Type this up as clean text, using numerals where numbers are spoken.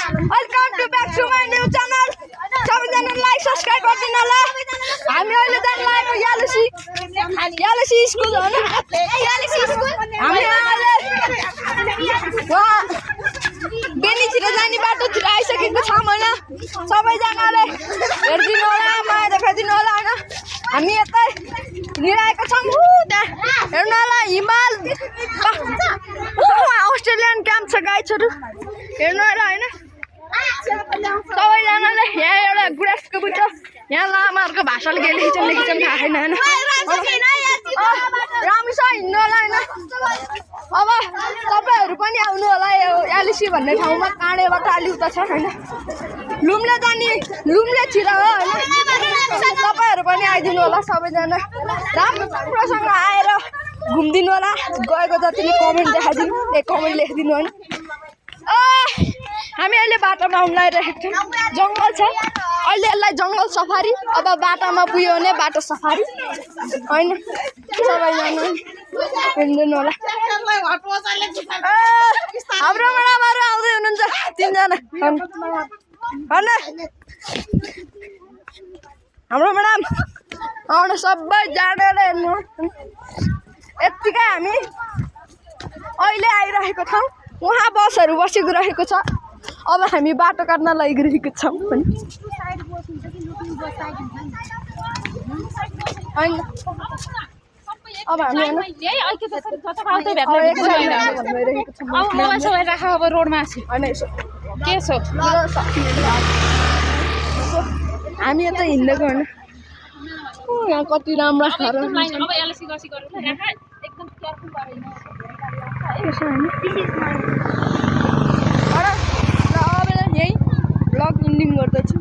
Welcome to back to my new channel. सबैजना like subscribe गरिदिनु होला। हामी अहिले जान लागेको यालसी स्कुल हो नि। यालसी स्कुल। हामी अहिले वहाँ बेनीतिर जाने बाटोतिर आइसकेको छौँ हैन। सबैजनाले हेर्दिनु होला, माया देखाइदिनु होला हैन। हामी यतै हिँडिरहेको छौँ। त्यहाँ हेर्नु होला हिमाल अस्ट्रेलियन क्याम्प छ गाइजहरु। हेर्नु होला हैन। सबैजनाले यहाँ एउटा गुराँसको बुट्टो यहाँ लामाहरूको भाषाले के लेखेछन् थाहा छैन हैन। राम्रोसँग हिँड्नु होला हैन। अब तपाईहरु पनि आउनु होला यो यालिसी भन्ने ठाउँमा काँडेबाट अलि उता छ हैन। लुम्ले छिरा हो हैन। तपाईहरु पनि आइदिनु होला सबैजना। राम्रोसँग आएर घुम्दिनु होला। गएको जतिले कमेन्ट देखाइदिनु, कमेन्ट लेखिदिनु हैन। हामी अहिले बाटोमा आउन लागिरहेको छौँ। जङ्गल छ अहिले, यसलाई जङ्गल सफारी। अब बाटोमा पुग्यो भने बाटो सफारी हैन। सबैजना हिँड्दिनु होला। हाम्रो मेडामहरु आउँदै हुनुहुन्छ तीनजना हैन। हाम्रो मेडाम आउन सबैजनाले हेर्नु। यतिकै हामी अहिले आइरहेको छौँ। वहाँ बसहरू बसेको रहेको छ। अब हामी बाटो काट्न लागिरहेको छौँ हैन। अब हामी अब रोडमा के छ हामी यता हिँडेको हैन। यहाँ कति राम्रो यही ब्लग इन्डिङ गर्दैछु।